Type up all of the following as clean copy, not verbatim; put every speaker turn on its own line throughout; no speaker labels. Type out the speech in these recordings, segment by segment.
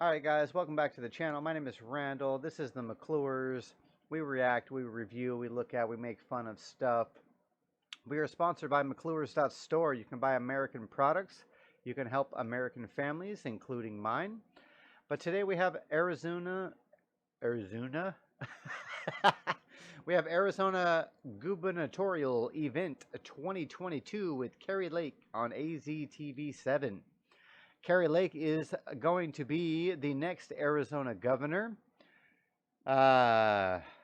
Alright guys, welcome back to the channel. My name is Randall. This is the McClures. We react, we review, we look at, we make fun of stuff. We are sponsored by McClures.store. You can buy American products. You can help American families, including mine. But today we have Arizona? We have Arizona Gubernatorial Event 2022 with Kari Lake on AZTV7. Kari Lake is going to be the next Arizona governor.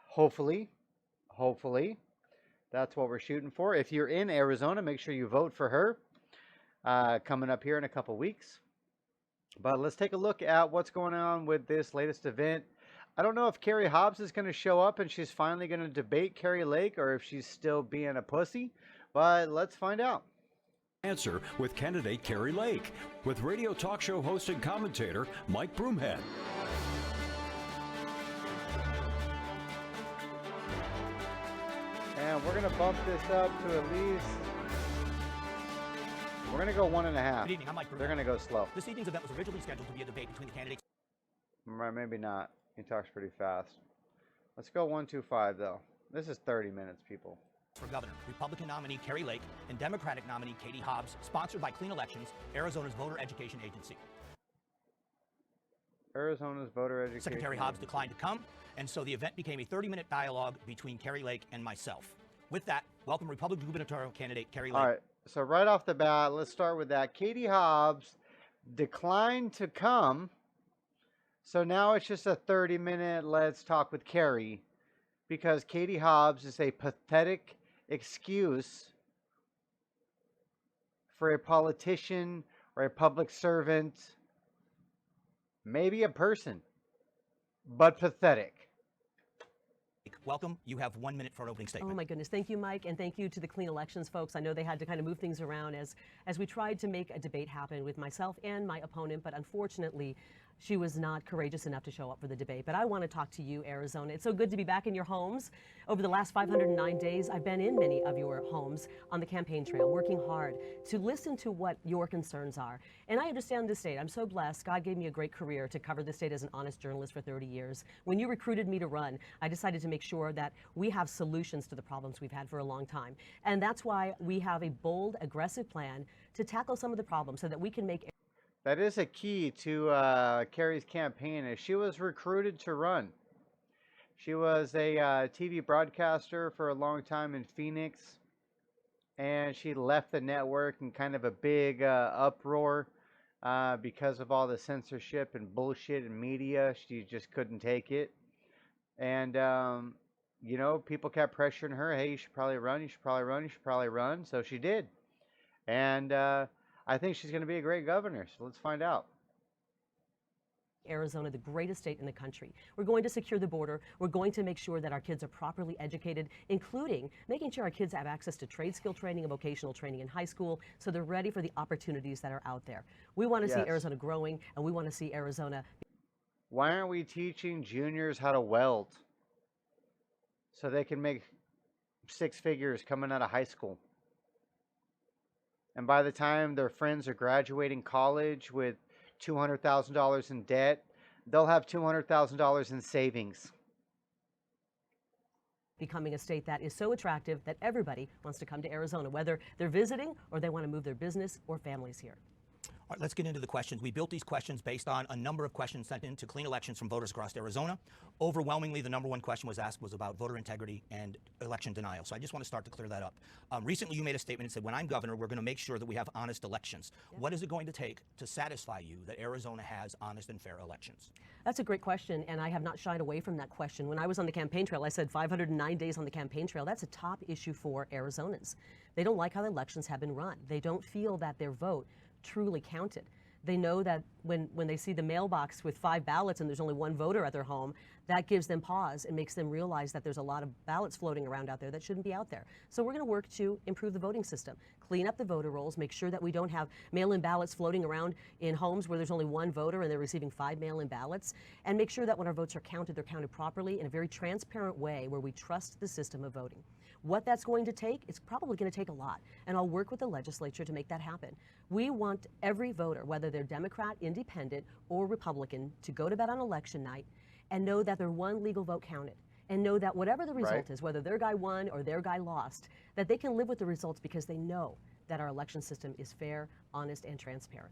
Hopefully. That's what we're shooting for. If you're in Arizona, make sure you vote for her. Coming up here in a couple weeks. But let's take a look at what's going on with this latest event. I don't know if Kari Hobbs is going to show up and she's finally going to debate Kari Lake or if she's still being a pussy. But let's find out.
Answer with candidate Kari Lake, with radio talk show host and commentator Mike Broomhead.
And we're going to bump this up to at least, we're going to go 1.5.
Good evening, I'm Mike Broomhead.
They're going to go slow.
This evening's event was originally scheduled to be a debate between the candidates.
Maybe not. He talks pretty fast. Let's go 125 though. This is 30 minutes, people.
For governor, Republican nominee Kari Lake and Democratic nominee Katie Hobbs, sponsored by Clean Elections, Arizona's voter education agency.
Arizona's voter education.
Secretary Hobbs declined to come, and so the event became a 30-minute dialogue between Kari Lake and myself. With that, welcome Republican gubernatorial candidate Kari Lake.
All right, so right off the bat, let's start with that. Katie Hobbs declined to come, so now it's just a 30-minute let's talk with Kari, because Katie Hobbs is a pathetic excuse for a politician or a public servant, maybe a person, but pathetic.
Welcome. You have 1 minute for an opening statement.
Oh my goodness. Thank you, Mike, and thank you to the Clean Elections folks. I know they had to kind of move things around as we tried to make a debate happen with myself and my opponent, but unfortunately, she was not courageous enough to show up for the debate. But I want to talk to you, Arizona. It's so good to be back in your homes. Over the last 509 days, I've been in many of your homes on the campaign trail, working hard to listen to what your concerns are. And I understand this state. I'm so blessed. God gave me a great career to cover this state as an honest journalist for 30 years. When you recruited me to run, I decided to make sure that we have solutions to the problems we've had for a long time. And that's why we have a bold, aggressive plan to tackle some of the problems so that we can make.
That is a key to Kari's campaign. Is she was recruited to run. She was a TV broadcaster for a long time in Phoenix, and she left the network in kind of a big uproar because of all the censorship and bullshit in media. She just couldn't take it. And, you know, people kept pressuring her, hey, you should probably run, you should probably run, you should probably run. So she did. And I think she's going to be a great governor, so let's find out.
Arizona, the greatest state in the country. We're going to secure the border. We're going to make sure that our kids are properly educated, including making sure our kids have access to trade skill training and vocational training in high school so they're ready for the opportunities that are out there. We want to see Arizona growing, and we want to see Arizona.
Why aren't we teaching juniors how to weld so they can make 6 figures coming out of high school? And by the time their friends are graduating college with $200,000 in debt, they'll have $200,000 in savings.
Becoming a state that is so attractive that everybody wants to come to Arizona, whether they're visiting or they want to move their business or families here.
All right, let's get into the questions. We built these questions based on a number of questions sent in to Clean Elections from voters across Arizona. Overwhelmingly, the number one question was asked was about voter integrity and election denial. So I just want to start to clear that up. Recently, you made a statement and said, when I'm governor, we're going to make sure that we have honest elections. Yep. What is it going to take to satisfy you that Arizona has honest and fair elections?
That's a great question, and I have not shied away from that question. When I was on the campaign trail, I said 509 days on the campaign trail. That's a top issue for Arizonans. They don't like how the elections have been run. They don't feel that their vote truly counted. They know that when they see the mailbox with 5 ballots and there's only 1 voter at their home, that gives them pause and makes them realize that there's a lot of ballots floating around out there that shouldn't be out there. So we're going to work to improve the voting system, clean up the voter rolls, make sure that we don't have mail-in ballots floating around in homes where there's only 1 voter and they're receiving 5 mail-in ballots, and make sure that when our votes are counted, they're counted properly in a very transparent way where we trust the system of voting. What that's going to take, it's probably going to take a lot. And I'll work with the legislature to make that happen. We want every voter, whether they're Democrat, Independent, or Republican, to go to bed on election night and know that their one legal vote counted. And know that whatever the result is, whether their guy won or their guy lost, that they can live with the results because they know that our election system is fair, honest, and transparent.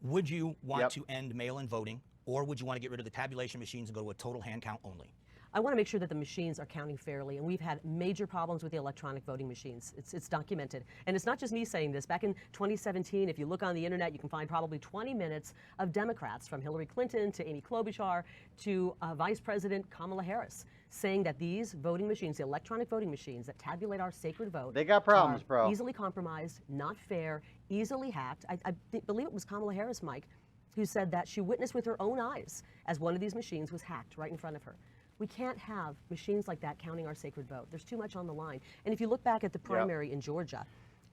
Would you want to end mail-in voting, or would you want to get rid of the tabulation machines and go to a total hand count only?
I want to make sure that the machines are counting fairly, and we've had major problems with the electronic voting machines. It's documented. And it's not just me saying this. Back in 2017, if you look on the internet, you can find probably 20 minutes of Democrats, from Hillary Clinton to Amy Klobuchar to Vice President Kamala Harris, saying that these voting machines, the electronic voting machines that tabulate our sacred vote,
they got problems,
are
bro.
Easily compromised, not fair, easily hacked. I believe it was Kamala Harris, Mike, who said that she witnessed with her own eyes as one of these machines was hacked right in front of her. We can't have machines like that counting our sacred vote. There's too much on the line. And if you look back at the primary in Georgia,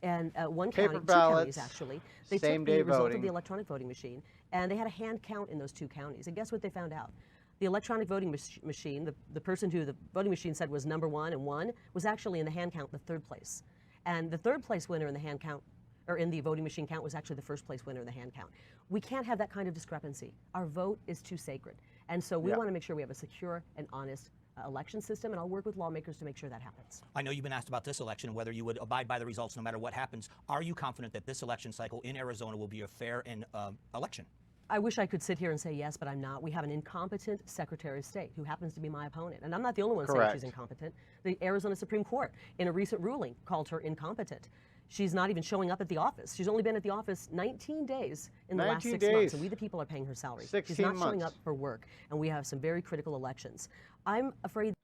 and one county, two counties actually, they took the result of the electronic voting machine, and they had a hand count in those two counties. And guess what they found out? The electronic voting machine, the person who the voting machine said was number one and won, was actually in the hand count the third place. And the third place winner in the hand count, or in the voting machine count, was actually the first place winner in the hand count. We can't have that kind of discrepancy. Our vote is too sacred. And so we want to make sure we have a secure and honest election system, and I'll work with lawmakers to make sure that happens.
I know you've been asked about this election and whether you would abide by the results no matter what happens. Are you confident that this election cycle in Arizona will be a fair and election?
I wish I could sit here and say yes, but I'm not. We have an incompetent Secretary of State who happens to be my opponent. And I'm not the only one saying she's incompetent. The Arizona Supreme Court, in a recent ruling, called her incompetent. She's not even showing up at the office. She's only been at the office 19 days in the last 6 months, and we the people are paying her salary. She's not showing up for work, and we have some very critical elections. I'm afraid.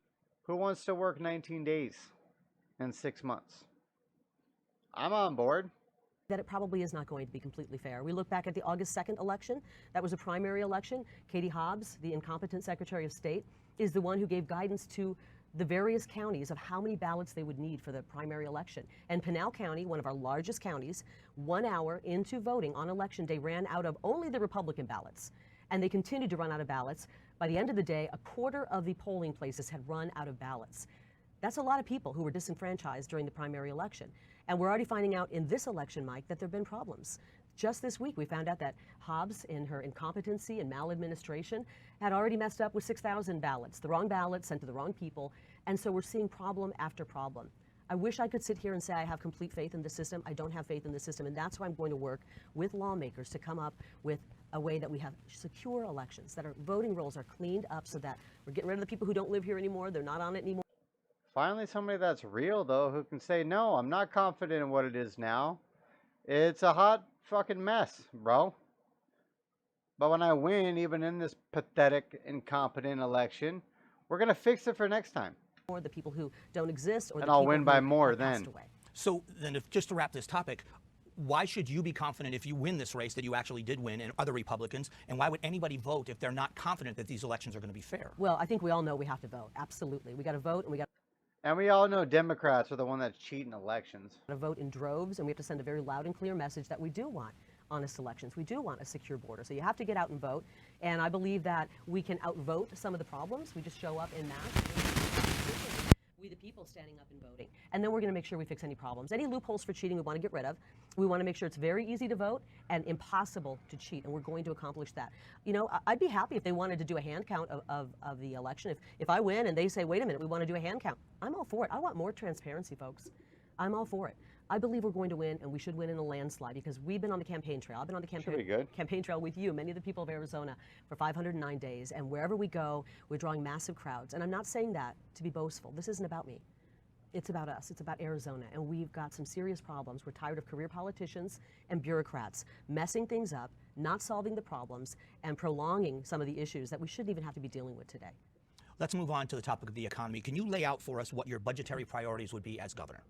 Who wants to work 19 days in 6 months? I'm on board.
That it probably is not going to be completely fair. We look back at the August 2nd election. That was a primary election. Katie Hobbs, the incompetent Secretary of State, is the one who gave guidance to the various counties of how many ballots they would need for the primary election. And Pinal County, one of our largest counties, 1 hour into voting on election day, ran out of only the Republican ballots. And they continued to run out of ballots. By the end of the day, a quarter of the polling places had run out of ballots. That's a lot of people who were disenfranchised during the primary election. And we're already finding out in this election, Mike, that there have been problems. Just this week, we found out that Hobbs, in her incompetency and maladministration, had already messed up with 6,000 ballots, the wrong ballots sent to the wrong people. And so we're seeing problem after problem. I wish I could sit here and say I have complete faith in the system. I don't have faith in the system, and that's why I'm going to work with lawmakers to come up with a way that we have secure elections, that our voting rolls are cleaned up so that we're getting rid of the people who don't live here anymore. They're not on it anymore.
Finally, somebody that's real, though, who can say, no, I'm not confident in what it is now. It's a hot fucking mess, bro. But when I win, even in this pathetic, incompetent election, we're going to fix it for next time.
Or the people who don't exist, or
and
the
I'll
people
win by
who
more
have passed
then.
away.
So then, just to wrap this topic, why should you be confident if you win this race that you actually did win, and other Republicans? And why would anybody vote if they're not confident that these elections are going to be fair?
Well, I think we all know we have to vote. Absolutely. We got to vote, and we got
And we all know Democrats are the one that's cheating elections.
to vote in droves, and we have to send a very loud and clear message that we do want honest elections. We do want a secure border. So you have to get out and vote. And I believe that we can outvote some of the problems. We just show up in mass. We the people standing up and voting. And then we're going to make sure we fix any problems. Any loopholes for cheating we want to get rid of. We want to make sure it's very easy to vote and impossible to cheat. And we're going to accomplish that. You know, I'd be happy if they wanted to do a hand count of the election. If I win and they say, wait a minute, we want to do a hand count, I'm all for it. I want more transparency, folks. I'm all for it. I believe we're going to win, and we should win in a landslide because we've been on the campaign trail. I've been on the campaign trail with you, many of the people of Arizona, for 509 days. And wherever we go, we're drawing massive crowds. And I'm not saying that to be boastful. This isn't about me. It's about us. It's about Arizona. And we've got some serious problems. We're tired of career politicians and bureaucrats messing things up, not solving the problems, and prolonging some of the issues that we shouldn't even have to be dealing with today.
Let's move on to the topic of the economy. Can you lay out for us what your budgetary priorities would be as governor?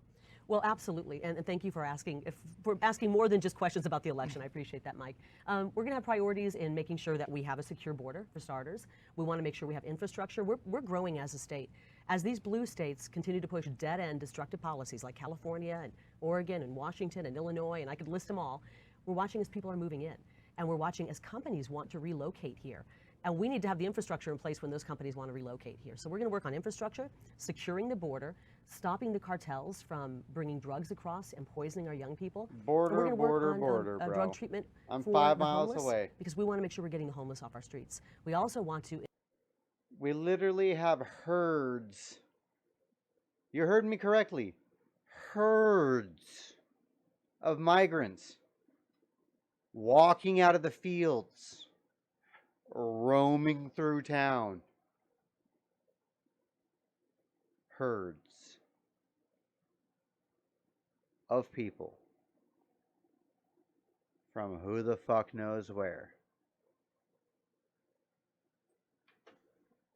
Well, absolutely, and thank you for asking. For asking more than just questions about the election. I appreciate that, Mike. We're going to have priorities in making sure that we have a secure border, for starters. We want to make sure we have infrastructure. We're growing as a state. As these blue states continue to push dead-end destructive policies like California and Oregon and Washington and Illinois, and I could list them all, we're watching as people are moving in. And we're watching as companies want to relocate here. And we need to have the infrastructure in place when those companies want to relocate here. So we're going to work on infrastructure, securing the border, stopping the cartels from bringing drugs across and poisoning our young people. And
Border,
we're going to work
border,
on
border, bro.
drug treatment
I'm
for
5
the
miles
homeless,
away.
because we want to make sure we're getting the homeless off our streets. We also want to.
We literally have herds. You heard me correctly. Herds of migrants walking out of the fields, roaming through town. Herds of people from who the fuck knows where.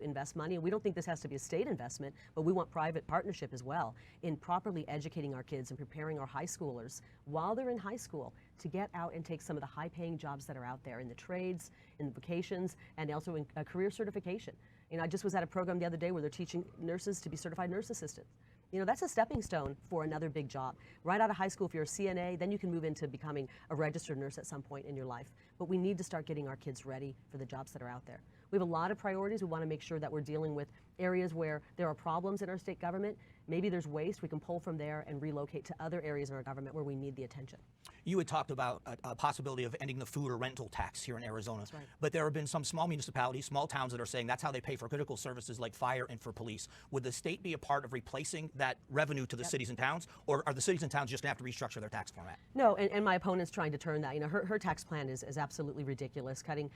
Invest money, and we don't think this has to be a state investment, but we want private partnership as well in properly educating our kids and preparing our high schoolers while they're in high school to get out and take some of the high-paying jobs that are out there in the trades, in the vocations, and also in career certification. You know, I just was at a program the other day where they're teaching nurses to be certified nurse assistants. You know, that's a stepping stone for another big job. Right out of high school, if you're a CNA, then you can move into becoming a registered nurse at some point in your life. But we need to start getting our kids ready for the jobs that are out there. We have a lot of priorities. We want to make sure that we're dealing with areas where there are problems in our state government. Maybe there's waste we can pull from there and relocate to other areas in our government where we need the attention.
You had talked about a possibility of ending the food or rental tax here in Arizona.
That's right.
But there have been some small municipalities, small towns that are saying that's how they pay for critical services like fire and for police. Would the state be a part of replacing that revenue to the cities and towns, or are the cities and towns just going to have to restructure their tax format?
No, and my opponent's trying to turn that. You know, her tax plan is absolutely ridiculous. Cutting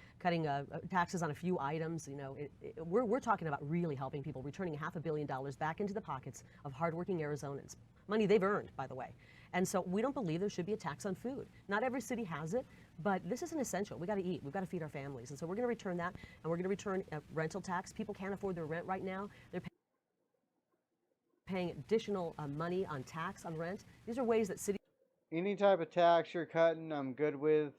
taxes on a few items. You know, we're talking about really helping people, returning $500 million back into the pockets of hardworking Arizonans. Money they've earned, by the way. And so we don't believe there should be a tax on food. Not every city has it, but this is an essential. We got to eat. We've got to feed our families. And so we're going to return that, and we're going to return rental tax. People can't afford their rent right now. They're paying additional money on tax on rent. These are ways that cities.
Any type of tax you're cutting, I'm good with.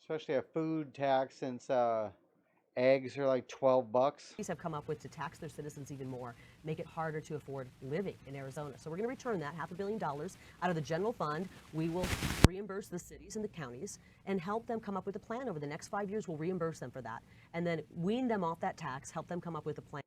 Especially a food tax, since eggs are like 12 bucks.
Have come up with to tax their citizens even more, make it harder to afford living in Arizona. So we're going to return that $500 million out of the general fund. We will reimburse the cities and the counties and help them come up with a plan over the next 5 years. We'll reimburse them for that and then wean them off that tax, help them come up with a plan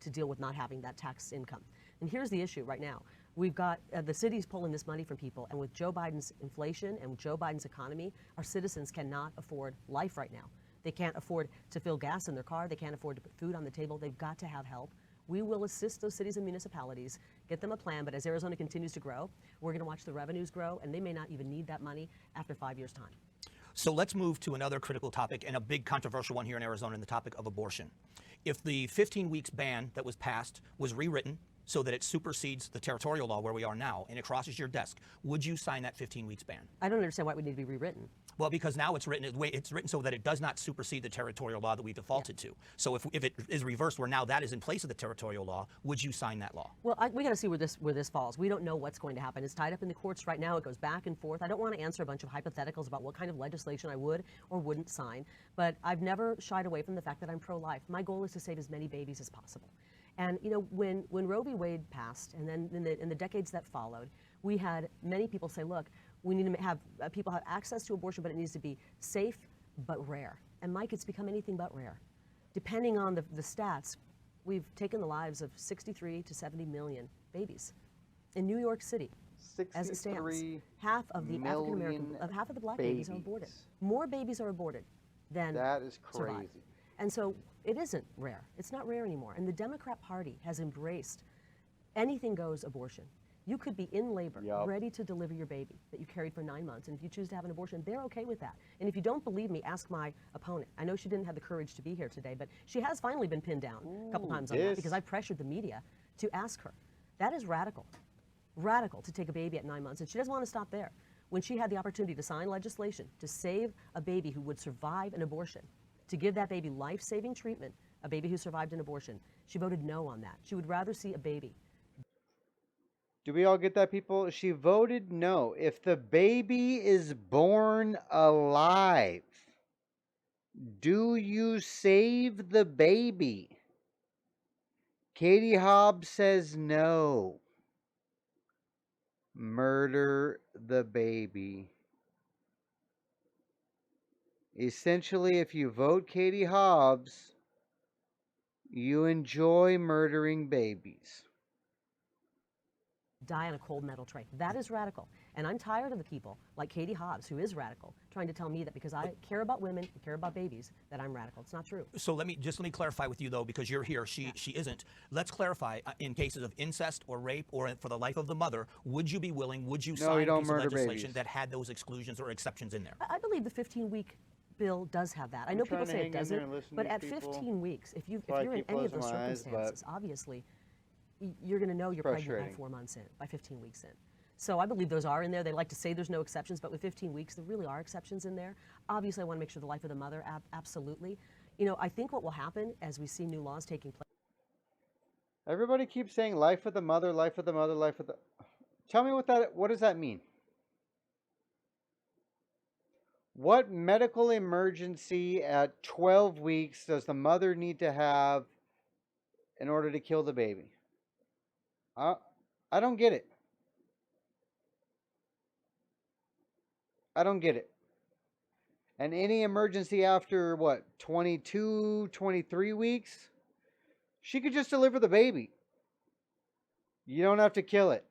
to deal with not having that tax income. And here's the issue right now. We've got the cities pulling this money from people, and with Joe Biden's inflation and with Joe Biden's economy, our citizens cannot afford life right now. They can't afford to fill gas in their car. They can't afford to put food on the table. They've got to have help. We will assist those cities and municipalities, get them a plan, but as Arizona continues to grow, we're going to watch the revenues grow, and they may not even need that money after 5 years' time.
So let's move to another critical topic, and a big controversial one here in Arizona, and the topic of abortion. If the 15 weeks ban that was passed was rewritten so that it supersedes the territorial law where we are now, and it crosses your desk, would you sign that 15 weeks ban?
I don't understand why it would need to be rewritten.
Well, because now it's written so that it does not supersede the territorial law that we defaulted to. So if it is reversed, where now that is in place of the territorial law, would you sign that law?
Well, we got to see where this falls. We don't know what's going to happen. It's tied up in the courts right now. It goes back and forth. I don't want to answer a bunch of hypotheticals about what kind of legislation I would or wouldn't sign, but I've never shied away from the fact that I'm pro-life. My goal is to save as many babies as possible. And you know, when Roe v. Wade passed, and then in the decades that followed, we had many people say, look, we need to have people have access to abortion, but it needs to be safe but rare. And Mike, it's become anything but rare. Depending on the stats, we've taken the lives of 63 to 70 million babies in New York City. As it stands, half of the African American, half of the black babies are aborted. More babies are aborted than
that is crazy.
Survive. And so it isn't rare. It's not rare anymore. And the Democrat Party has embraced anything goes abortion. You could be in labor, ready to deliver your baby that you carried for 9 months, and if you choose to have an abortion, they're okay with that. And if you don't believe me, ask my opponent. I know she didn't have the courage to be here today, but she has finally been pinned down a couple times on that because I pressured the media to ask her. That is radical. Radical to take a baby at 9 months, and she doesn't want to stop there. When she had the opportunity to sign legislation to save a baby who would survive an abortion, to give that baby life-saving treatment, a baby who survived an abortion, she voted no on that. She would rather see a baby.
Do we all get that, people? She voted no. If the baby is born alive, do you save the baby? Katie Hobbs says no. Murder the baby. Essentially, if you vote Katie Hobbs, You enjoy murdering babies.
Die on a cold metal tray. That is radical. And I'm tired of the people like Katie Hobbs, who is radical, trying to tell me that because I care about women and care about babies, that I'm radical. It's not true.
So let me clarify with you though, because you're here, she isn't. Let's clarify, in cases of incest or rape or for the life of the mother, would you
No,
sign
you
a
don't
piece of
murder
legislation
babies.
that had those exclusions or exceptions in there?
I believe the 15-week bill does have that. I know people
trying to
say
hang
it
in there
doesn't,
and listen to
but
these
at
people.
15 weeks, if
So I
you're in
keep
any of those
closing my eyes, but
circumstances, obviously, you're going to know you're pregnant by
frustrating.
4 months in, by 15 weeks in. So I believe those are in there. They like to say there's no exceptions, but with 15 weeks, there really are exceptions in there. Obviously, I want to make sure the life of the mother, absolutely. You know, I think what will happen as we see new laws taking place.
Everybody keeps saying life of the mother, life of the mother, life of the... Tell me what does that mean? What medical emergency at 12 weeks does the mother need to have in order to kill the baby? I don't get it. I don't get it. And any emergency after, what, 22, 23 weeks? She could just deliver the baby. You don't have to kill it.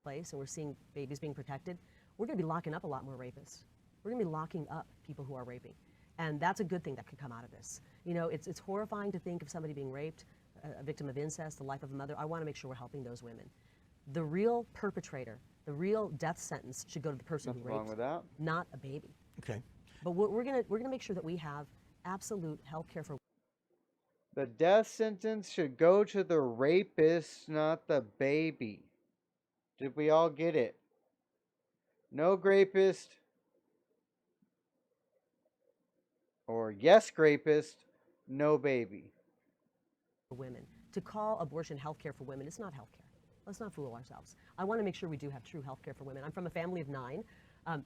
And we're seeing babies being protected, we're going to be locking up a lot more rapists. We're going to be locking up people who are raping. And that's a good thing that could come out of this. You know, it's horrifying to think of somebody being raped, a victim of incest, the life of a mother. I want to make sure we're helping those women. The real perpetrator, the real death sentence should go to the person
Nothing
who
wrong
raped,
with that.
not a baby.
Okay.
But we're gonna make sure that we have absolute health care for.
The death sentence should go to the rapist, not the baby. Did we all get it? No rapist. Or yes, rapist, no baby.
Women. To call abortion health care for women, it's not health care. Let's not fool ourselves. I want to make sure we do have true health care for women. I'm from a family of 9.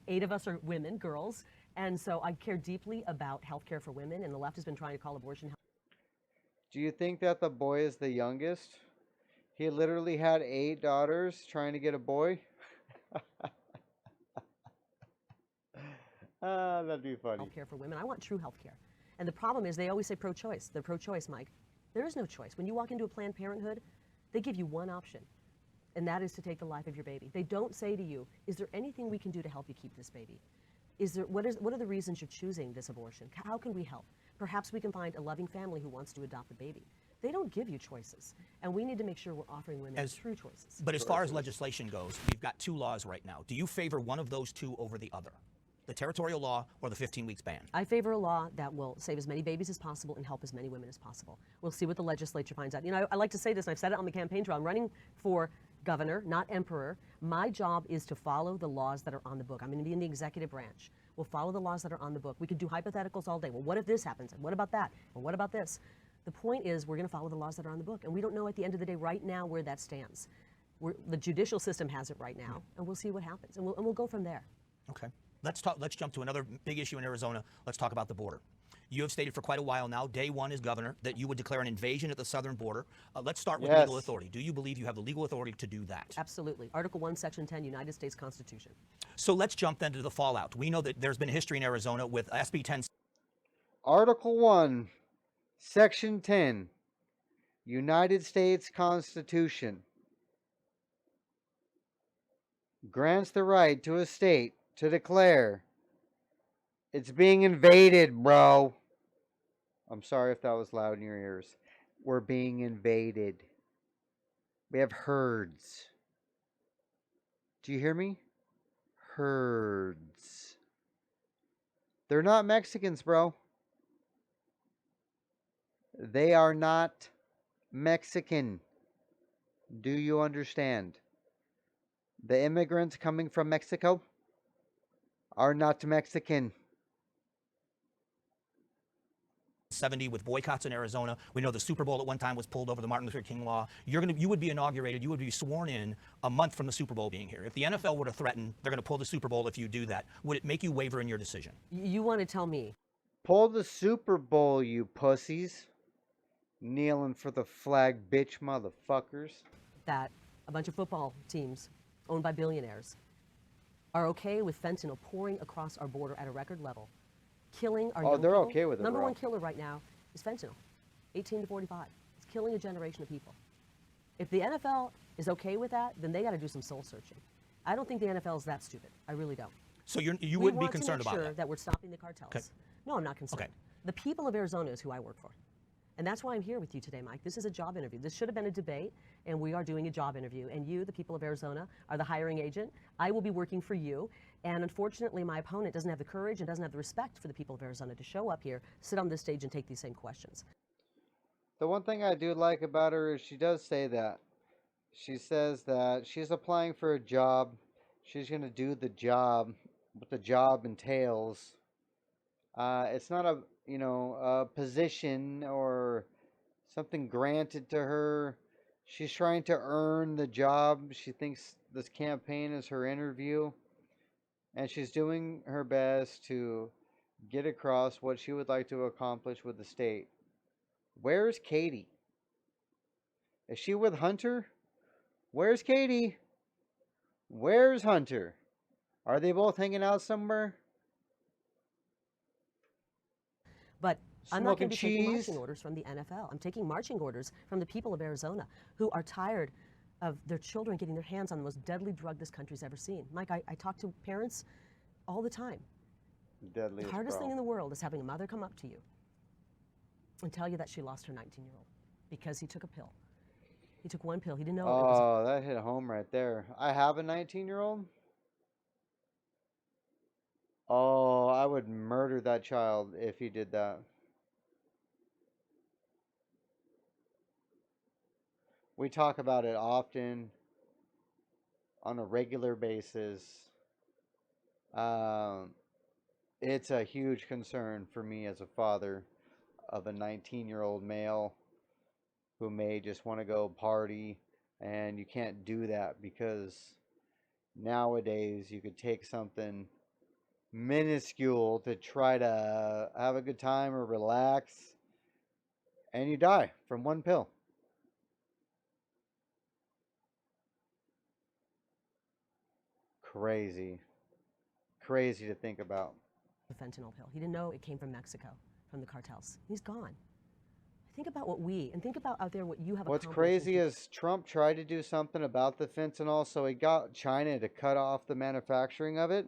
8 of us are women, girls, and so I care deeply about health care for women, and the left has been trying to call abortion health.
Do you think that the boy is the youngest? He literally had 8 daughters trying to get a boy? That'd be funny.
Health care for women. I want true health care. And the problem is they always say pro-choice. They're pro-choice, Mike. There is no choice. When you walk into a Planned Parenthood, they give you one option, and that is to take the life of your baby. They don't say to you, is there anything we can do to help you keep this baby? What are the reasons you're choosing this abortion? How can we help? Perhaps we can find a loving family who wants to adopt the baby. They don't give you choices, and we need to make sure we're offering women true choices.
But as far as legislation goes, we've got 2 laws right now. Do you favor one of those 2 over the other? The territorial law or the 15 weeks ban?
I favor a law that will save as many babies as possible and help as many women as possible. We'll see what the legislature finds out. You know, I like to say this, and I've said it on the campaign trail. I'm running for governor, not emperor. My job is to follow the laws that are on the book. I'm going to be in the executive branch. We'll follow the laws that are on the book. We could do hypotheticals all day. Well, what if this happens? And what about that? And what about this? The point is we're going to follow the laws that are on the book, and we don't know at the end of the day right now where that stands. The judicial system has it right now, and we'll see what happens, and we'll go from there.
Okay. Let's jump to another big issue in Arizona. Let's talk about the border. You have stated for quite a while now, day one as governor, that you would declare an invasion at the southern border. Let's start with legal authority. Do you believe you have the legal authority to do that?
Absolutely. Article 1, Section 10, United States Constitution.
So let's jump then to the fallout. We know that there's been history in Arizona with SB 10.
Article 1, Section 10, United States Constitution grants the right to a state to declare it's being invaded, bro. I'm sorry if that was loud in your ears. We're being invaded. We have herds. Do you hear me? Herds. They're not Mexicans, bro. They are not Mexican. Do you understand? The immigrants coming from Mexico are not Mexican.
70 with boycotts in Arizona. We know the Super Bowl at one time was pulled over the Martin Luther King law. You would be inaugurated, you would be sworn in a month from the Super Bowl being here. If the NFL were to threaten, they're going to pull the Super Bowl if you do that, would it make you waver in your decision?
You want to tell me?
Pull the Super Bowl, you pussies. Kneeling for the flag, bitch motherfuckers.
That a bunch of football teams owned by billionaires are okay with fentanyl pouring across our border at a record level, killing our young
they're
people.
okay with it,
Number
bro.
one killer right now is fentanyl. 18 to 45. It's killing a generation of people. If the NFL is okay with that, then they got to do some soul searching. I don't think the NFL is that stupid. I really don't.
So you wouldn't be concerned
We want to make
about
sure
that?
that we're stopping the cartels.
Okay.
No, I'm not concerned.
Okay.
The people of Arizona is who I work for. And that's why I'm here with you today, Mike. This is a job interview. This should have been a debate, and we are doing a job interview. And you, the people of Arizona, are the hiring agent. I will be working for you. And unfortunately, my opponent doesn't have the courage and doesn't have the respect for the people of Arizona to show up here, sit on this stage, and take these same questions.
The one thing I do like about her is she does say that. She says that she's applying for a job. She's going to do the job, what the job entails. It's not a position or something granted to her. She's trying to earn the job. She thinks this campaign is her interview. And she's doing her best to get across what she would like to accomplish with the state. Where's Katie? Is she with Hunter? Where's Katie? Where's Hunter? Are they both hanging out somewhere?
But I'm not going to be taking
cheese?
marching orders from the NFL. I'm taking marching orders from the people of Arizona who are tired of their children getting their hands on the most deadly drug this country's ever seen. Mike, I talk to parents all the time.
Deadliest,
The hardest
bro.
thing in the world is having a mother come up to you and tell you that she lost her 19-year-old because he took a pill. He took one pill. He didn't know it was
Oh, that hit home right there. I have a 19-year-old. Oh, I would murder that child if he did that. We talk about it often on a regular basis. It's a huge concern for me as a father of a 19-year-old male who may just want to go party, and you can't do that because nowadays you could take something minuscule to try to have a good time or relax, and you die from one pill. Crazy. Crazy to think about.
a fentanyl pill. He didn't know it came from Mexico, from the cartels. He's gone. Think about think about out there what you have
What's
accomplished.
crazy is Trump tried to do something about the fentanyl, so he got China to cut off the manufacturing of it.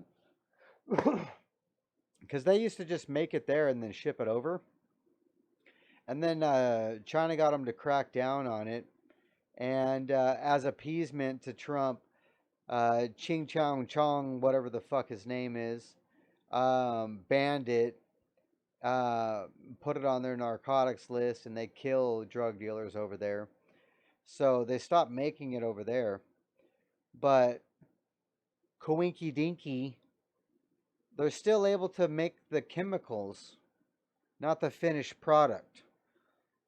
Because they used to just make it there and then ship it over. And then China got them to crack down on it. And as appeasement to Trump, Ching Chong Chong, whatever the fuck his name is, banned it, put it on their narcotics list, and they kill drug dealers over there. So they stopped making it over there. But Coinky Dinky, they're still able to make the chemicals, not the finished product.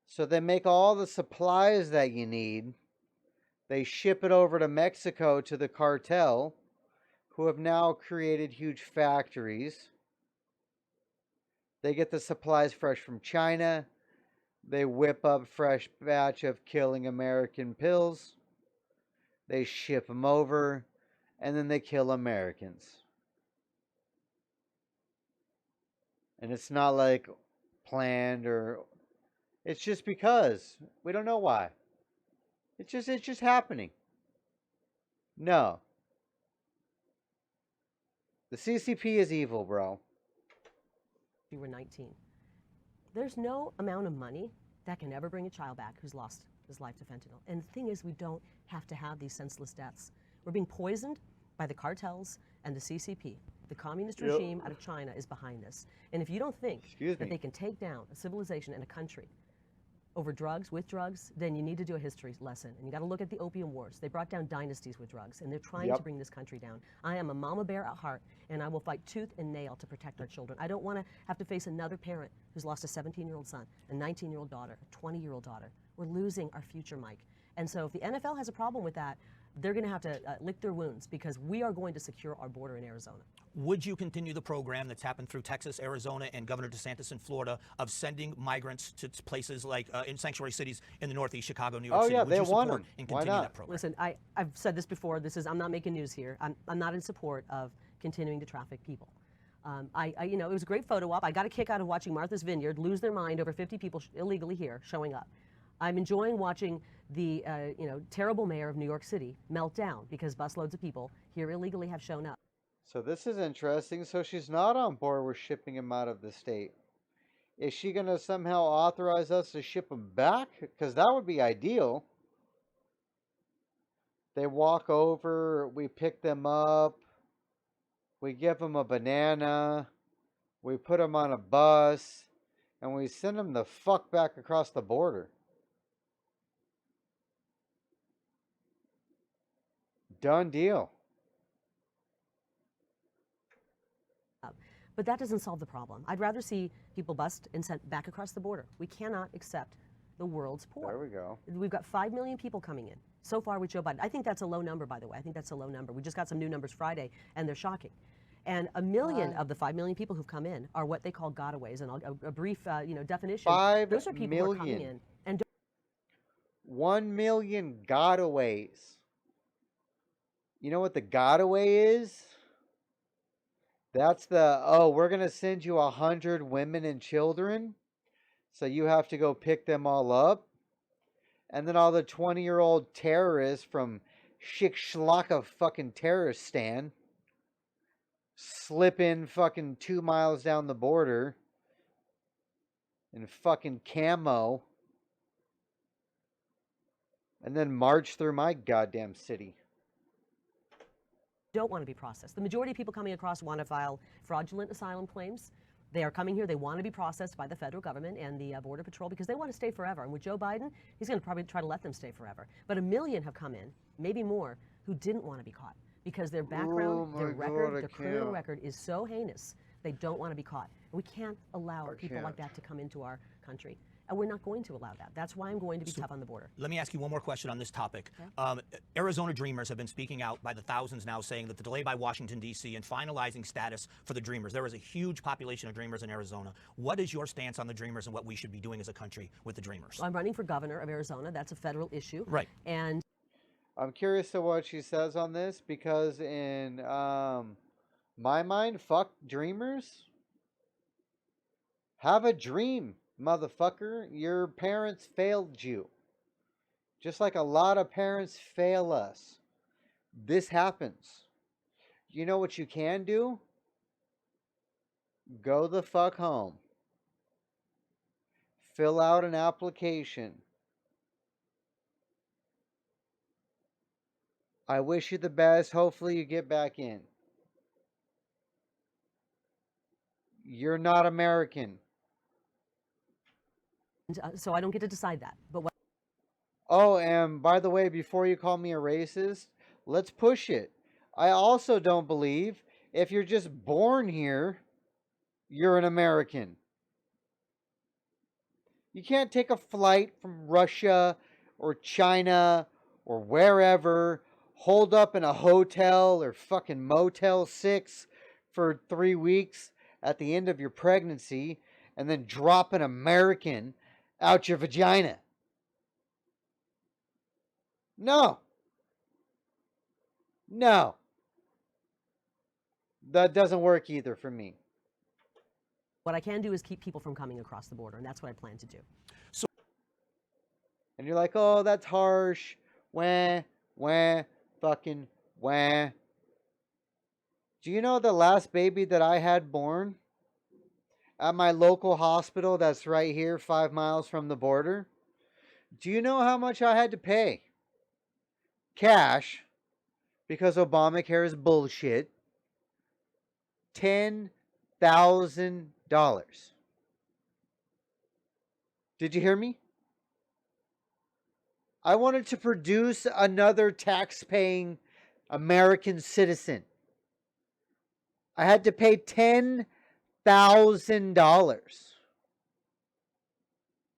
So they make all the supplies that you need. They ship it over to Mexico to the cartel, who have now created huge factories. They get the supplies fresh from China. They whip up fresh batch of killing American pills. They ship them over, and then they kill Americans. And it's not like planned or... It's just because. We don't know why. It's just happening. No. The CCP is evil, bro.
You were 19. There's no amount of money that can ever bring a child back who's lost his life to fentanyl. And the thing is, we don't have to have these senseless deaths. We're being poisoned by the cartels and the CCP. The communist regime out of China is behind this. And if you don't think that they can take down a civilization and a country over drugs, with drugs, then you need to do a history lesson. And you got to look at the opium wars. They brought down dynasties with drugs, and they're trying to bring this country down. I am a mama bear at heart, and I will fight tooth and nail to protect our children. I don't want to have to face another parent who's lost a 17-year-old son, a 19-year-old daughter, a 20-year-old daughter. We're losing our future, Mike. And so if the NFL has a problem with that, they're going to have to lick their wounds, because we are going to secure our border in Arizona.
Would you continue the program that's happened through Texas, Arizona, and Governor DeSantis in Florida of sending migrants to places like in sanctuary cities in the Northeast, Chicago, New York City?
Yeah,
Would
they
you
want
support
them.
and
Why
continue
not?
that program?
Listen, I've said this before. I'm not making news here. I'm not in support of continuing to traffic people. You know, it was a great photo op. I got a kick out of watching Martha's Vineyard lose their mind over 50 people illegally here showing up. I'm enjoying watching the you know, terrible mayor of New York City melt down because busloads of people here illegally have shown up.
So this is interesting. So she's not on board with shipping him out of the state. Is she going to somehow authorize us to ship him back? Because that would be ideal. They walk over, we pick them up, we give them a banana, we put them on a bus, and we send them the fuck back across the border. Done deal.
But that doesn't solve the problem. I'd rather see people bust and sent back across the border. We cannot accept the world's poor.
There we go.
We've got 5 million people coming in so far with Joe Biden. I think that's a low number, by the way. I think that's a low number. We just got some new numbers Friday, and they're shocking. And 1 million of the 5 million people who've come in are what they call gotaways. And a brief you know, definition.
5
Those are people who are coming
million.
in and
1 million gotaways. You know what the gotaway is? That's the, oh, we're going to send you 100 women and children, so you have to go pick them all up. And then all the 20-year-old terrorists from Shikshlaka fucking Terroristan slip in fucking 2 miles down the border in fucking camo and then march through my goddamn city.
don't want to be processed. The majority of people coming across want to file fraudulent asylum claims. They are coming here, they want to be processed by the federal government and the Border Patrol because they want to stay forever. And with Joe Biden, he's going to probably try to let them stay forever. But 1 million have come in, maybe more, who didn't want to be caught because their background, their record, their criminal record is so heinous, they don't want to be caught. And we can't allow people like that to come into our country. And we're not going to allow that. That's why I'm going to be tough on the border.
Let me ask you one more question on this topic. Okay. Arizona Dreamers have been speaking out by the thousands now, saying that the delay by Washington, D.C. in finalizing status for the Dreamers, there is a huge population of Dreamers in Arizona. What is your stance on the Dreamers and what we should be doing as a country with the Dreamers?
Well, I'm running for governor of Arizona. That's a federal issue.
Right.
And
I'm curious to what she says on this because in my mind, fuck Dreamers. Have a dream, motherfucker. Your parents failed you. Just like a lot of parents fail us. This happens. You know what you can do? Go the fuck home. Fill out an application. I wish you the best. Hopefully you get back in. You're not American.
so I don't get to decide that. But what
Oh, and by the way, before you call me a racist, let's push it. I also don't believe if you're just born here, you're an American. You can't take a flight from Russia or China or wherever, hold up in a hotel or fucking Motel 6 for 3 weeks at the end of your pregnancy and then drop an American out your vagina. No. No. That doesn't work either for me.
what I can do is keep people from coming across the border, and that's what I plan to do.
And you're like, oh, that's harsh. Wah, wah, fucking wah. Do you know the last baby that I had born at my local hospital that's right here 5 miles from the border? Do you know how much I had to pay? Cash, because Obamacare is bullshit. $10,000. Did you hear me? I wanted to produce another tax-paying American citizen. I had to pay $10,000.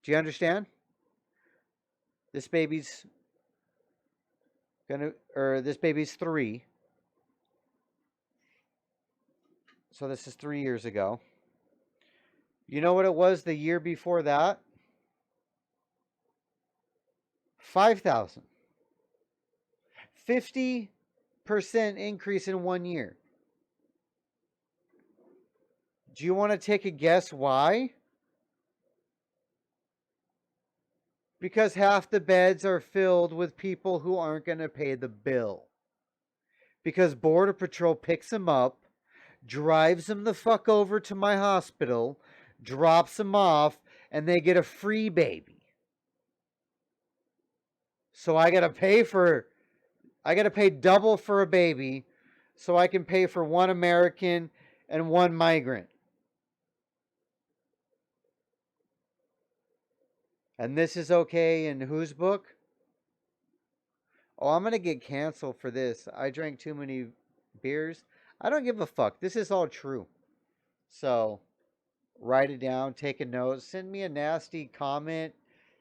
Do you understand? This baby's this baby's 3. So this is 3 years ago. You know what it was the year before that? 5,000. 50% increase in 1 year. Do you want to take a guess why? Because half the beds are filled with people who aren't going to pay the bill. Because Border Patrol picks them up, drives them the fuck over to my hospital, drops them off, and they get a free baby. So I got to pay double for a baby so I can pay for one American and one migrant. And this is okay in whose book? Oh, I'm going to get canceled for this. I drank too many beers. I don't give a fuck. This is all true. So, write it down, take a note, send me a nasty comment.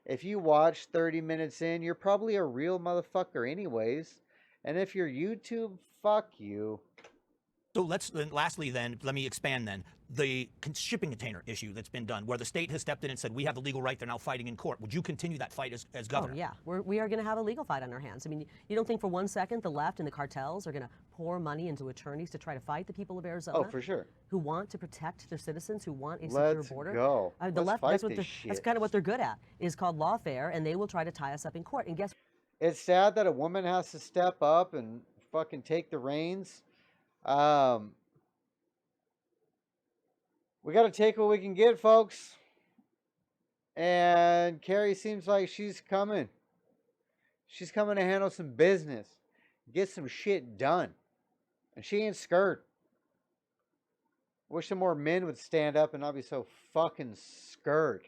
If you watch 30 minutes in, you're probably a real motherfucker anyways. And if you're YouTube, fuck you.
So lastly then, let me expand then. The shipping container issue that's been done, where the state has stepped in and said, we have the legal right, they're now fighting in court. Would you continue that fight as governor?
Oh, yeah. We are going to have a legal fight on our hands. I mean, you don't think for one second the left and the cartels are going to pour money into attorneys to try to fight the people of Arizona?
Oh, for sure.
Who want to protect their citizens, who want a secure border?
Let's go.
The left,
fight
that's kind of what they're good at, is called lawfare, and they will try to tie us up in court. And guess
It's sad that a woman has to step up and fucking take the reins. We got to take what we can get, folks. And Kari seems like she's coming. She's coming to handle some business, get some shit done. And she ain't scared. Wish some more men would stand up and not be so fucking scared.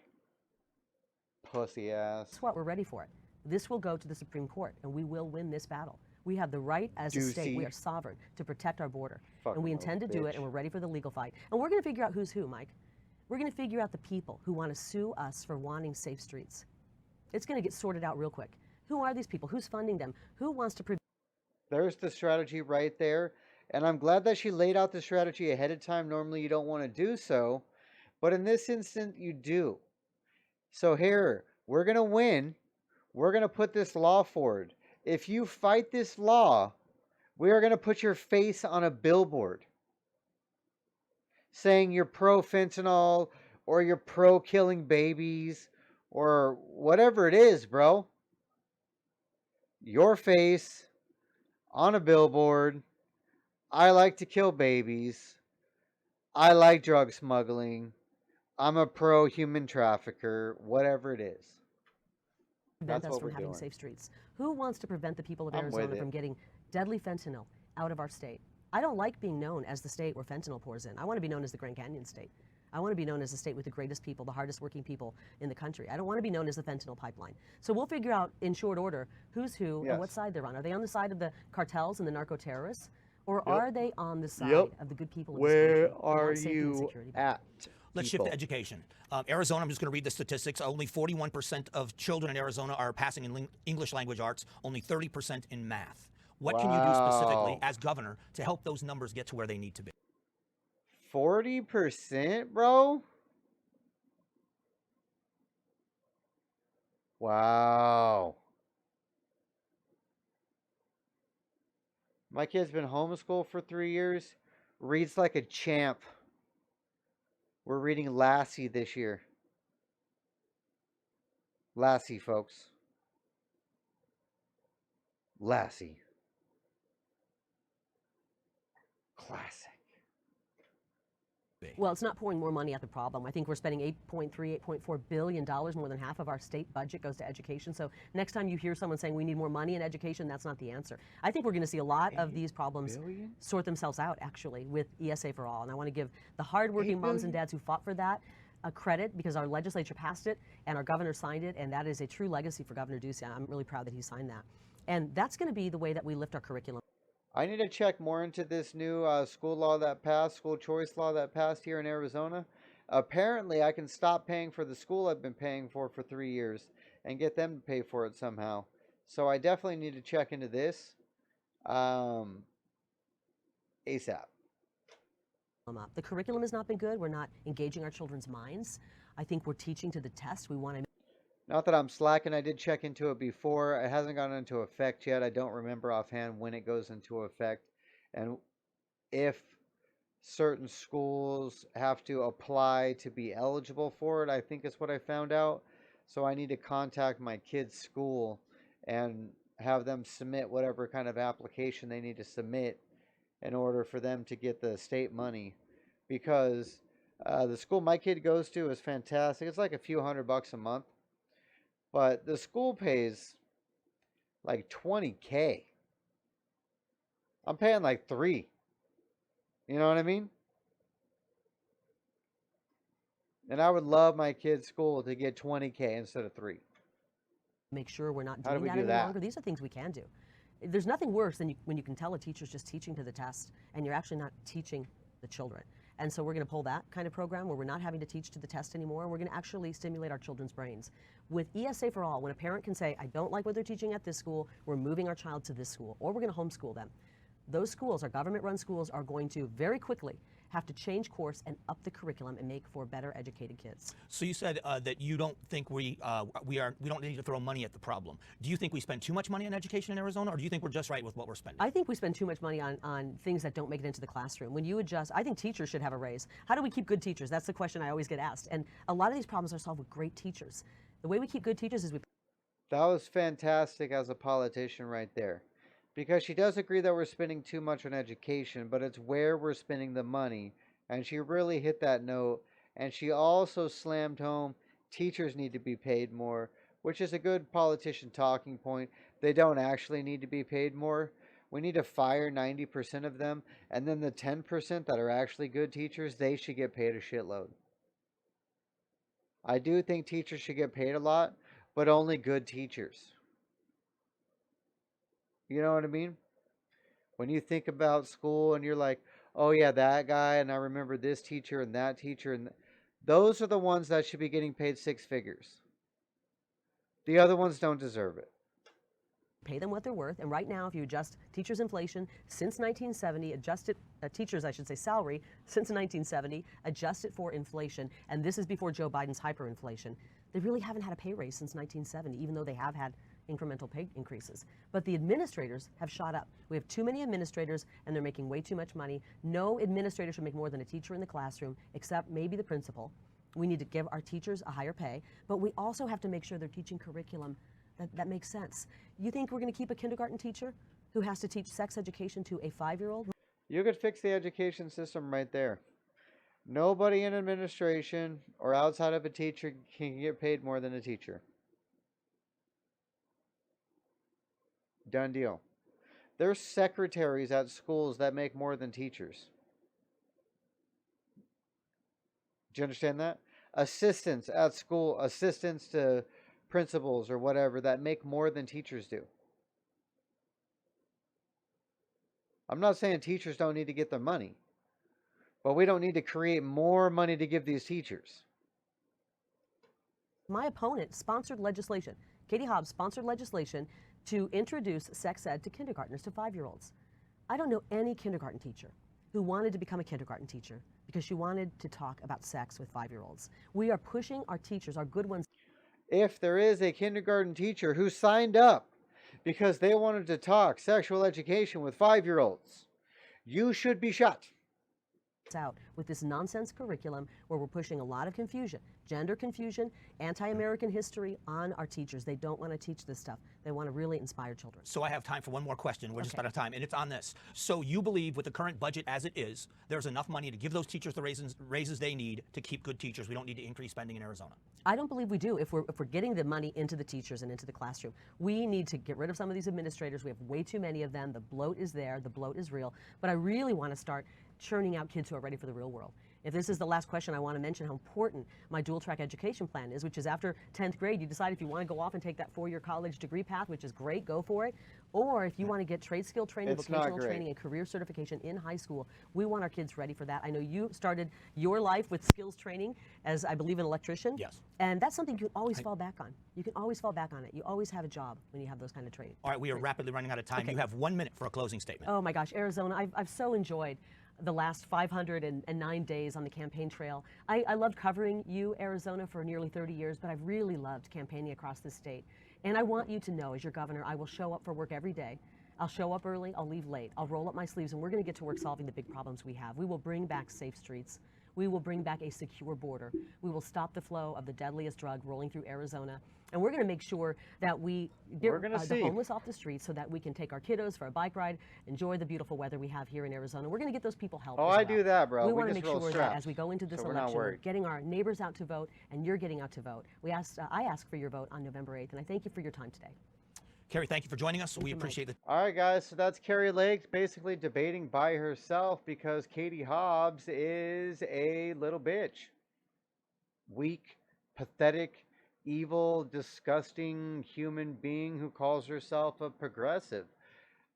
Pussy ass.
Guess what? We're ready for it. This will go to the Supreme Court, and we will win this battle. We have the right as a state, we are sovereign, to protect our border.
Fucking
and we intend to do it, and we're ready for the legal fight. And we're going to figure out who's who, Mike. We're going to figure out the people who want to sue us for wanting safe streets. It's going to get sorted out real quick. Who are these people? Who's funding them? Who wants to...
There's the strategy right there. And I'm glad that she laid out the strategy ahead of time. Normally you don't want to do so. But in this instant, you do. So here, we're going to win. We're going to put this law forward. If you fight this law, we are going to put your face on a billboard saying you're pro-fentanyl or you're pro-killing babies or whatever it is, bro. Your face on a billboard. I like to kill babies. I like drug smuggling. I'm a pro-human trafficker. Whatever it is.
Prevent us from having safe streets. Who wants to prevent the people of Arizona from getting deadly fentanyl out of our state? I don't like being known as the state where fentanyl pours in. I want to be known as the Grand Canyon state. I want to be known as the state with the greatest people, the hardest working people in the country. I don't want to be known as the fentanyl pipeline. So we'll figure out in short order who's who and what side they're on. Are they on the side of the cartels and the narco-terrorists? Or are they on the side of the good people of this country?
Where are you at?
Let's shift to education. Arizona, I'm just going to read the statistics. Only 41% of children in Arizona are passing in English language arts, only 30% in math. What can you do specifically as governor to help those numbers get to where they need to be?
40%, bro? Wow. My kid's been homeschooled for 3 years. Reads like a champ. We're reading Lassie this year. Lassie, folks. Lassie. Classic.
Well, it's not pouring more money at the problem. I think we're spending $8.4 billion. More than half of our state budget goes to education. So next time you hear someone saying we need more money in education, that's not the answer. I think we're going to see a lot of these problems sort themselves out, actually, with ESA for All. And I want to give the hardworking moms and dads who fought for that a credit, because our legislature passed it and our governor signed it, and that is a true legacy for Governor Ducey. I'm really proud that he signed that. And that's going to be the way that we lift our curriculum.
I need to check more into this new school law that passed, school choice law that passed here in Arizona. Apparently, I can stop paying for the school I've been paying for 3 years and get them to pay for it somehow. So I definitely need to check into this ASAP.
The curriculum has not been good. We're not engaging our children's minds. I think we're teaching to the test. We want to...
Not that I'm slacking. I did check into it before. It hasn't gone into effect yet. I don't remember offhand when it goes into effect and if certain schools have to apply to be eligible for it, I think is what I found out. So I need to contact my kid's school and have them submit whatever kind of application they need to submit in order for them to get the state money. Because the school my kid goes to is fantastic. It's like a few $100 a month, but the school pays like 20K. I'm paying like 3. You know what I mean? And I would love my kid's school to get 20K instead of 3.
Make sure we're not
How do
doing
we
that
do
any
that?
longer. These are things we can do. There's nothing worse than when you can tell a teacher's just teaching to the test and you're actually not teaching the children. And so we're going to pull that kind of program where we're not having to teach to the test anymore. We're going to actually stimulate our children's brains. With ESA for All, when a parent can say, I don't like what they're teaching at this school, we're moving our child to this school, or we're going to homeschool them. Those schools, our government-run schools, are going to very quickly have to change course and up the curriculum and make for better educated kids.
So you said that you don't think we don't need to throw money at the problem. Do you think we spend too much money on education in Arizona, or do you think we're just right with what we're spending?
I think we spend too much money on things that don't make it into the classroom. When you adjust, I think teachers should have a raise. How do we keep good teachers? That's the question I always get asked. And a lot of these problems are solved with great teachers. The way we keep good teachers is we...
That was fantastic as a politician right there. Because she does agree that we're spending too much on education, but it's where we're spending the money. And she really hit that note. And she also slammed home teachers need to be paid more, which is a good politician talking point. They don't actually need to be paid more. We need to fire 90% of them. And then the 10% that are actually good teachers, they should get paid a shitload. I do think teachers should get paid a lot, but only good teachers. You know what I mean? When you think about school and you're like, oh yeah, that guy, and I remember this teacher and that teacher, and those are the ones that should be getting paid 6 figures. The other ones don't deserve it.
Pay them what they're worth, and right now, if you adjust teachers' inflation since 1970, adjusted teachers, I should say, salary since 1970, adjust it for inflation, and this is before Joe Biden's hyperinflation. They really haven't had a pay raise since 1970, even though they have had incremental pay increases. But the administrators have shot up. We have too many administrators, and they're making way too much money. No administrator should make more than a teacher in the classroom, except maybe the principal. We need to give our teachers a higher pay, but we also have to make sure they're teaching curriculum that makes sense. You think we're going to keep a kindergarten teacher who has to teach sex education to a 5-year-old?
You could fix the education system right there. Nobody in administration or outside of a teacher can get paid more than a teacher. Done deal. There's secretaries at schools that make more than teachers. Do you understand that? Assistants at school, assistants to principals or whatever that make more than teachers do. I'm not saying teachers don't need to get their money, but we don't need to create more money to give these teachers.
My opponent sponsored legislation. Katie Hobbs sponsored legislation to introduce sex ed to kindergartners, to 5-year-olds. I don't know any kindergarten teacher who wanted to become a kindergarten teacher because she wanted to talk about sex with 5-year-olds. We are pushing our teachers, our good ones.
If there is a kindergarten teacher who signed up because they wanted to talk sexual education with 5-year-olds, you should be shot.
Out with this nonsense curriculum where we're pushing a lot of confusion, gender confusion, anti-American history on our teachers. They don't want to teach this stuff. They want to really inspire children.
So I have time for one more question. We're just out of time, and it's on this. So you believe with the current budget as it is, there's enough money to give those teachers the raises they need to keep good teachers. We don't need to increase spending in Arizona.
I don't believe we do. If we're getting the money into the teachers and into the classroom, we need to get rid of some of these administrators. We have way too many of them. The bloat is there. The bloat is real. But I really want to start churning out kids who are ready for the real world. If this is the last question, I want to mention how important my dual track education plan is, which is after 10th grade, you decide if you want to go off and take that 4-year college degree path, which is great, go for it. Or if you want to get trade skill training, vocational training, and career certification in high school, we want our kids ready for that. I know you started your life with skills training as, I believe, an electrician.
Yes.
And that's something you can always fall back on. You can always fall back on it. You always have a job when you have those kind of training.
All right, we are rapidly running out of time. You have 1 minute for a closing statement.
Oh my gosh, Arizona, I've so enjoyed the last 509 days on the campaign trail. I loved covering you, Arizona, for nearly 30 years, but I've really loved campaigning across the state. And I want you to know, as your governor, I will show up for work every day. I'll show up early, I'll leave late. I'll roll up my sleeves, and we're going to get to work solving the big problems we have. We will bring back safe streets. We will bring back a secure border. We will stop the flow of the deadliest drug rolling through Arizona. And we're going to make sure that we get the homeless off the streets so that we can take our kiddos for a bike ride, enjoy the beautiful weather we have here in Arizona. We're going to get those people help.
Oh,
as
I
well.
do that, bro.
We want to make sure that as we go into this
so
election, we're getting our neighbors out to vote, and you're getting out to vote. I ask for your vote on November 8th, and I thank you for your time today.
Kari, thank you for joining us. We appreciate it.
All right, guys. So that's Kari Lake basically debating by herself because Katie Hobbs is a little bitch. Weak, pathetic, evil, disgusting human being who calls herself a progressive.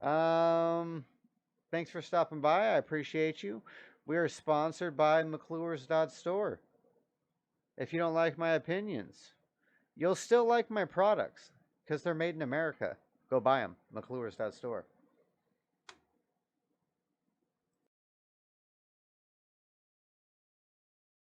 Thanks for stopping by. I appreciate you. We are sponsored by McClure's.store. If you don't like my opinions, you'll still like my products because they're made in America. Go buy them. McClure's.store.